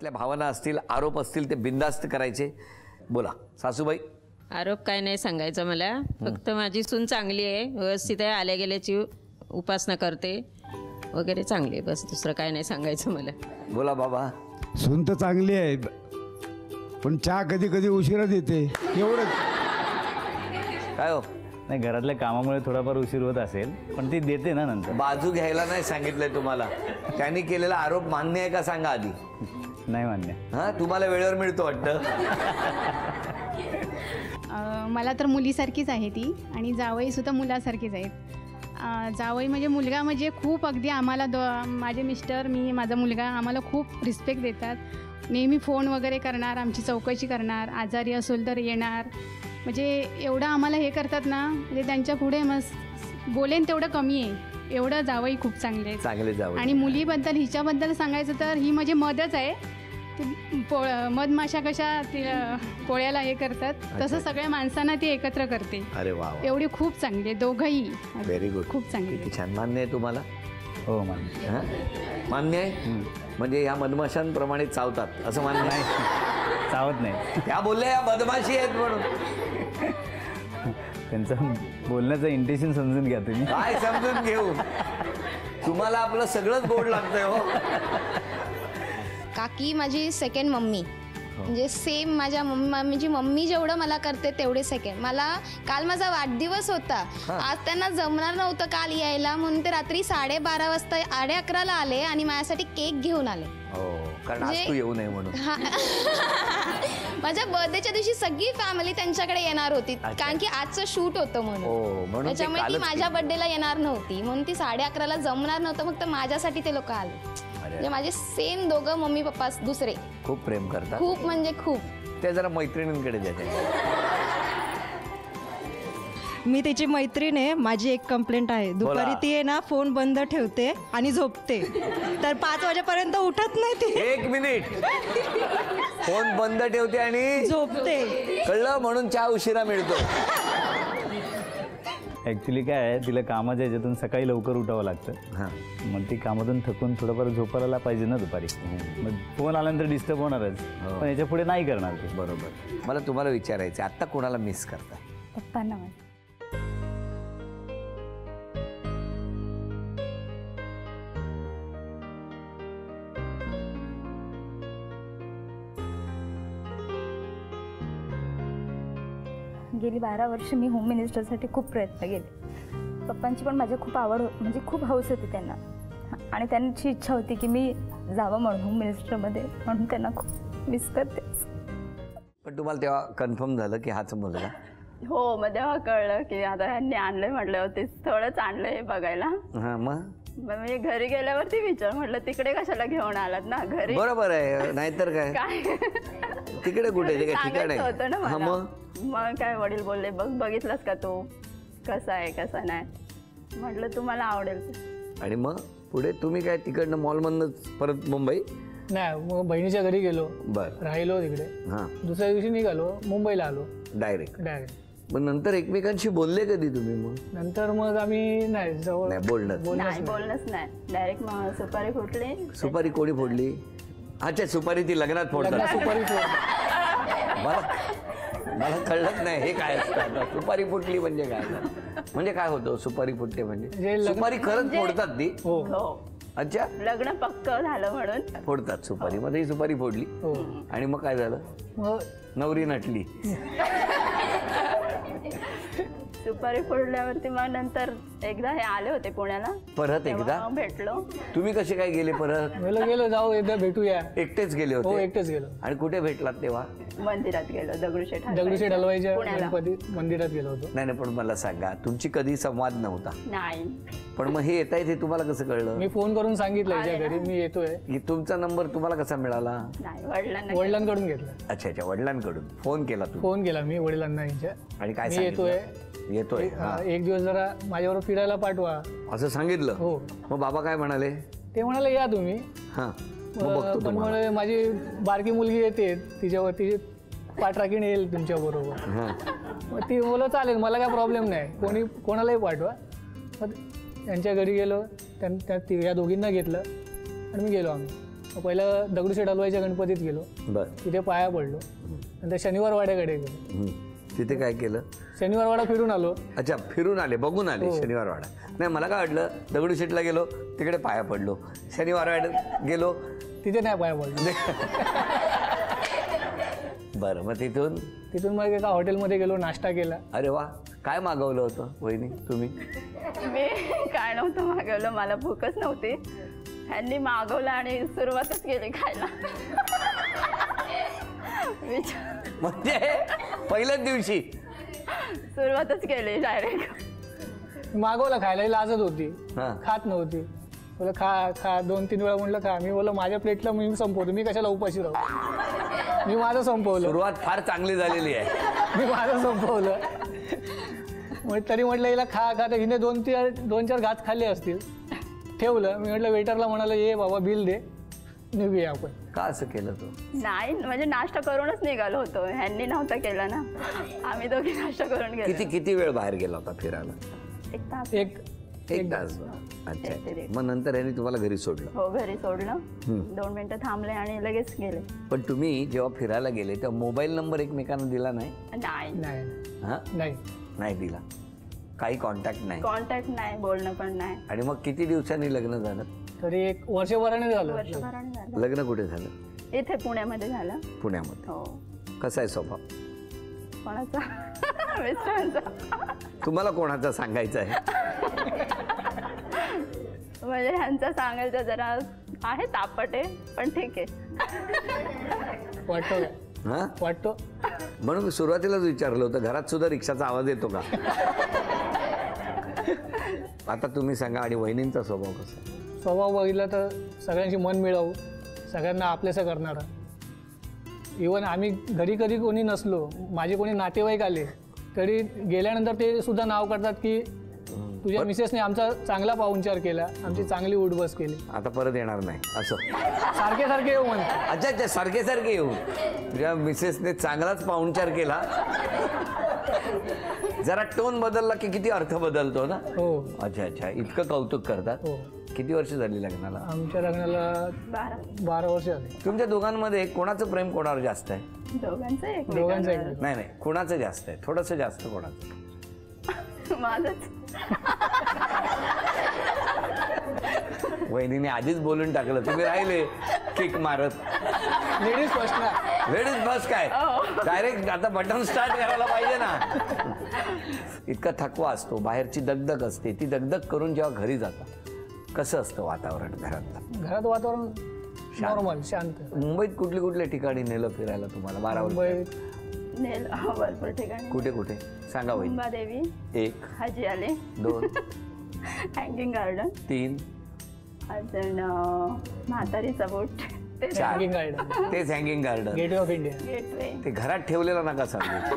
मनातल्या भावना असतील, आरोप असतील ते बिनधास्त करायचे. बोला सासूबाई. आरोप काय नाही सांगायचं मला, फक्त माझी सून चांगली आहे, व्यवस्थित आहे, आल्या गेल्याची उपासना करते वगैरे, चांगली आहे, बस दुसरं काय नाही सांगायचं मला. बोला बाबा. सून तर चांगली आहे, पण चहा कधी कधी उशिरा देते, एवढंच. काय हो? नाही, घरातल्या कामामुळे थोडाफार उशीर होत असेल, पण ती देते ना नंतर. बाजू घ्यायला नाही सांगितलंय तुम्हाला. त्यांनी केलेला आरोप मान्य आहे का सांगा आधी. नाही मान्य. हां, तुम्हाला वेळेवर मिळतो वाटतं. मला तर मुलीसारखीच आहे ती, आणि जावईसुद्धा मुलासारखीच आहेत. जावई म्हणजे मुलगा म्हणजे खूप, अगदी आम्हाला माझे मिस्टर, मी, माझा मुलगा, आम्हाला खूप रिस्पेक्ट देतात. नेहमी फोन वगैरे करणार, आमची चौकशी करणार, आजारी असेल तर येणार, म्हणजे एवढं आम्हाला हे करतात ना, म्हणजे त्यांच्या पुढे मग बोलेन तेवढं कमी आहे, एवढं जावई खूप चांगले आहेत. चांगले जावई. आणि मुलीबद्दल, हिच्याबद्दल सांगायचं तर ही म्हणजे मदच आहे. मधमाशा कशा पोळ्याला हे करतात, तसं सगळ्या माणसांना ती एकत्र करते. अरे वा, एवढी खूप चांगली आहे दोघंही. Very good. खूप चांगली. किती छान. मान्य आहे तुम्हाला? हो मान्य. हां, मान्य आहे. म्हणजे ह्या मधमाशांप्रमाणे चावतात असं मान्य नाही, चावत नाही. त्या बोलल्या या मधमाशी आहेत म्हणून. त्यांचं बोलण्याचं इंटेन्शन समजून घ्या तुम्ही. काय समजून घेऊ, तुम्हाला आपलं सगळंच गोड लागतंय हो. काकी माझी सेकंड मम्मी, म्हणजे सेम माझ्या म्हणजे मम्मी जेवढं मला करते तेवढे सेकंड. मला काल माझा वाढदिवस होता, आज त्यांना जमणार नव्हतं काल यायला, म्हणून ते रात्री 12:30 वाजता 11:30ला आले आणि माझ्यासाठी केक घेऊन आले. हो, कारण आज तू येऊ नये म्हणून. माझ्या बर्थडेच्या दिवशी सगळी फॅमिली त्यांच्याकडे येणार होती, कारण की आजचं शूट होतं म्हणून. त्याच्यामुळे ती माझ्या बर्थडेला येणार नव्हती, म्हणून ती 11:30ला जमणार नव्हतं, फक्त माझ्यासाठी ते लोक आले. म्हणजे माझे सेम दोघं मम्मी पप्पा दुसरे खूप प्रेम करतात. खूप म्हणजे खूप. ते जरा मैत्रिणींकडे देते. मी तिची मैत्रीण आहे. माझी एक कंप्लेंट आहे, दुपारी ती आहे ना फोन बंद ठेवते आणि झोपते, तर 5 वाजेपर्यंत उठत नाही ती. 1 मिनिट. फोन बंद ठेवते आणि झोपते, कळलं, म्हणून चहा उशिरा मिळतो. ॲक्च्युली काय आहे, तिला कामाच्या ह्याच्यातून सकाळी लवकर उठावं लागतं. हां, मग ती कामातून थकून थोडंफार झोपायला पाहिजे ना दुपारी. मग फोन आल्यानंतर डिस्टर्ब होणारच, पण याच्या पुढे नाही करणार ते. बरोबर. मला तुम्हाला विचारायचं, आत्ता कोणाला मिस करताय? पप्पांना. गेली 12 वर्ष मी होम मिनिस्टरसाठी खूप प्रयत्न केले. पप्पांची पण माझी खूप आवड म्हणजे खूप हौस होती त्यांना, आणि त्यांची इच्छा होती की मी जावं म्हणून होम मिनिस्टरमध्ये, म्हणून त्यांना खूप मिस करते. पण तुम्हाला तेव्हा कन्फर्म झालं की हाच मुलगा? हो, मग तेव्हा कळलं की आता ह्यांनी आणलंय, म्हटलं होते स्थळच आणलंय बघायला. हां, मग मी घरी गेल्यावरती विचार, म्हटलं तिकडे कशाला घेऊन आलात ना घरी. बरोबर आहे, नाहीतर काय. तिकडे कुठे ठिकाण होतं ना आहे. मला. मग काय वडील बोलले, बघितलंस का तू कसा आहे कसा नाही, म्हटलं तुम्हाला आवडेल. आणि मग पुढे तुम्ही काय तिकडनं मॉलमधनं परत मुंबई? नाही, मग बहिणीच्या घरी गेलो, बरं, राहिलो तिकडे. हां, दुसऱ्या दिवशी निघालो, मुंबईला आलो डायरेक्ट. डायरेक्ट. मग नंतर एकमेकांशी बोलले कधी तुम्ही? मग नंतर मग आम्ही नाही जवळ नाही बोलणंच नाही. डायरेक्ट मग सुपारी फुटली. सुपारी कोणी फोडली? अच्छा, सुपारी ती लग्नात फोडतात. सुपारी मला कळलंच नाही हे काय असतं. सुपारी फुटली म्हणजे काय? म्हणजे काय होतं सुपारी फुटते म्हणजे? सुपारी खरंच फोडतात ती? हो. अच्छा, लग्न पक्क झालं म्हणून फोडतात सुपारी. मध्ये ही सुपारी फोडली आणि मग काय झालं? नवरी नटली. सुपारी फोडल्यावरती मग नंतर एकदा हे आले होते पुण्याला, परत एकदा भेटलो. तुम्ही कसे काय गेले परत? गेलो, जाऊ एकदा भेटूया. एकटेच गेले होते? हो, एकटेच गेलो. आणि कुठे भेटलात तेव्हा? मंदिरात गेलो, दगडूशेठ हलवाईच्या गणपती मंदिरात गेलो होतो. नाही, पण मला सांगा, तुमची कधी संवाद नव्हता? नाही. पण मग हे येत आहे ते तुम्हाला कसं कळलं? मी फोन करून सांगितलं हिच्या घरी मी येतोय. तुमचा नंबर तुम्हाला कसा मिळाला? नाही, वडिलांकडून घेतला. अच्छा, वडिलांकडून फोन केला तू? फोन केला मी वडिलांना हिच्या, आणि काय येतोय एक दिवस जरा माझ्याबरोबर फिरायला पाठवा असं सांगितलं. हो. मग बाबा काय म्हणाले? ते म्हणाले या तुम्ही. पण म्हणाले माझी बारकी मुलगी येते, तिच्यावर तिची पाठराखीण येईल तुमच्या बरोबर. मग ती बोलत चालेल, मला काय प्रॉब्लेम नाही, कोणालाही पाठवा. मग त्यांच्या घरी गेलो, या दोघींना घेतलं आणि मी गेलो आम्ही. पहिलं दगडूशेठ हलवाईच्या गणपतीत गेलो, बर तिथे पाया पडलो. नंतर शनिवार वाड्याकडे गेलो, तिथे काय केलं? शनिवार वाडा फिरून आलो. अच्छा, फिरून आले, बघून आले शनिवार वाडा. नाही, मला काय वाटलं दगडूशेठला गेलो तिकडे पाया पडलो, शनिवार वाड्यात गेलो तिथे नाही पाया पडलो. बरं, मग तिथून मग एका हॉटेलमध्ये गेलो, नाश्ता केला. अरे वा, काय मागवलं होतं वहिनी तुम्ही? मी काय नव्हतं मागवलं, मला भूकच नव्हती. ह्यांनी मागवलं आणि सुरुवातच केली खायला. म्हणजे पहिल्याच दिवशी सुरुवातच केली डायरेक्ट. मागवलं खायला, लाजत होती, हा. खात नव्हती. बोला खा 2-3 वेळा म्हटलं खा. मी बोला माझ्या प्लेटला मी संपवतो, मी कशाला उपाशी राहू. मी माझं संपवलं. सुरुवात फार चांगली झालेली आहे. मी माझं संपवलं. मग तरी म्हटलं हिला खा तर हिने 2-4 घात खाल्ले असतील, ठेवलं. मी म्हटलं वेटरला म्हणालं ये बाबा बिल दे, निघूया आपण. का असं केलं तू? नाही, म्हणजे नाश्ता करूनच निघालो होतो, ह्यांनी नव्हता केला ना, आम्ही दोघी नाश्ता करून गेलो. किती वेळ बाहेर गेला होता फिरायला? 1 तास. एक तास. अच्छा, मग नंतर यांनी तुम्हाला घरी सोडलं? हो, घरी सोडलं. 2 मिनिटं थांबले आणि लगेच गेले. पण तुम्ही जेव्हा फिरायला गेले तेव्हा मोबाईल नंबर एकमेकांना दिला नाही? नाही दिला. काही कॉन्टॅक्ट नाही, बोलणं पण नाही. आणि मग किती दिवसांनी लग्न झालं? तरी 1 वर्षभराने झालं. लग्न कुठे झालं? इथे पुण्यामध्ये झालं. पुण्यामध्ये. हो. कसा आहे स्वभाव कोणाचा? मिस्टरांचा. तुम्हाला कोणाचा सांगायचं आहे? म्हणजे ह्यांचा सांगायचं जरा आहे, तापट आहे, पण ठीक आहे. वाटतो. म्हणून सुरुवातीलाच विचारलं होतं, घरात सुद्धा रिक्षाचा आवाज येतो का? आता तुम्ही सांगा. आणि वहिनींचा स्वभाव कसा? स्वभाव बघितला तर सगळ्यांशी मन मिळवू, सगळ्यांना आपलेसं करणारा. इवन आम्ही घरी कधी कोणी नसलो, माझे कोणी नातेवाईक आले तरी गेल्यानंतर ते सुद्धा नाव करतात की तुझ्या मिसेसने आमचा चांगला पाहुणचार केला, आमची चांगली उठबस केली, आता परत येणार नाही असं. सारखे येऊ म्हणतात. अच्छा, सारखे येऊ. तुझ्या मिसेसने चांगलाच पाहुणचार केला. जरा टोन बदलला की किती अर्थ बदलतो ना. हो. अच्छा, इतकं कौतुक करतात. हो. किती वर्ष झाली लग्नाला? आमच्या लग्नाला 12 वर्ष झाली. तुमच्या दोघांमध्ये कोणाचं प्रेम कोणावर जास्त आहे? दोघांचं. नाही, कोणाचं जास्त आहे? थोडंसं जास्त कोणाचं? माझंच. वहिनीने आधीच बोलून टाकलं, तुम्ही राहिले किक मारत. लेडीज फर्स्ट काय डायरेक्ट आता बटन स्टार्ट करायला पाहिजे ना. इतका थकवा असतो, बाहेरची दगदग असते, ती दगदग करून जेव्हा घरी जातात कसं असतं वातावरण घरातलं? घरात वातावरण नॉर्मल, शांत. मुंबईत कुठल्या ठिकाणी नेलं फिरायला तुम्हाला? 12 वर्ष भरपूर ठिकाणी. कुठे सांगा वहिनी? मुंबादेवी 1, हाजी आले 2, हँगिंग गार्डन 3, अजून म्हातारीचा बोट, तेच hanging garden, gateway of India. Gateway. ते घरात ठेवलेलं नका सांगू.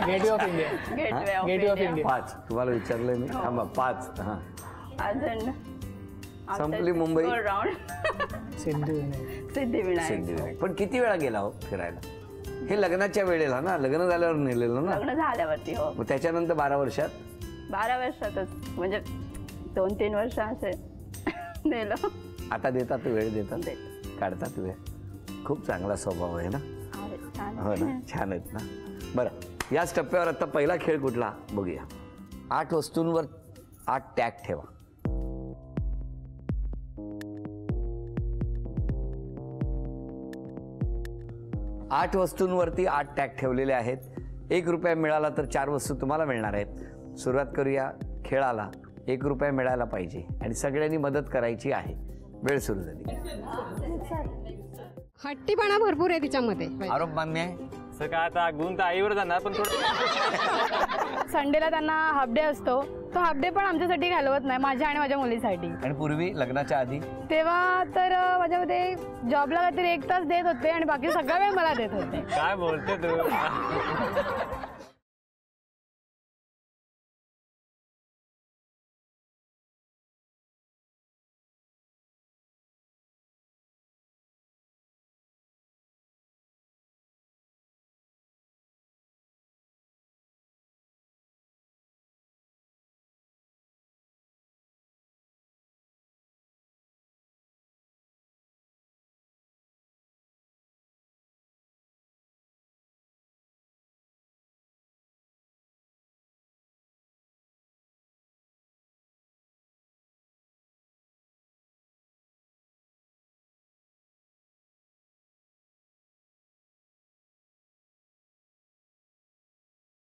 Gateway of India. Gateway of India. 5 तुम्हाला विचारलंय मी. थांबा. 5. अजून संपली मुंबई. सिद्धिविनायक. पण किती वेळा गेला हो फिरायला? हे लग्नाच्या वेळेला ना, लग्न झाल्यावर नेलेलं ना? लग्न झाल्यावरती. हो. मग त्याच्यानंतर 12 वर्षात? 12 वर्षातच, म्हणजे 2-3 वर्ष असे नेलं. आता देतात वेळ, देतात, काढतात वेळ. खूप चांगला स्वभाव आहे ना. हो ना, छान आहेत ना. बरं, याच टप्प्यावर आता पहिला खेळ कुठला बघूया. 8 वस्तूंवर 8 टॅग ठेवा. 8 वस्तूंवरती 8 टॅग ठेवलेले आहेत. 1 रुपया मिळाला तर 4 वस्तू तुम्हाला मिळणार आहेत. सुरुवात करूया खेळाला. 1 रुपया मिळायला पाहिजे आणि सगळ्यांनी मदत करायची आहे. वेळ सुरू झाली. हट्टीपणा भरपूर आहे तिच्यामध्ये. आरोप मान्य आहे. सर काय आता गुण तर आईवर जाणार, पण थोडं संडेला त्यांना हाफ डे असतो, तो हाफ डे पण आमच्यासाठी घालवत नाही, माझ्या आणि माझ्या मुलीसाठी. आणि पूर्वी लग्नाच्या आधी तेव्हा तर माझ्यामध्ये जॉबला काहीतरी 1 तास देत होते आणि बाकी सगळा वेळ मला देत होते. काय बोलते तू?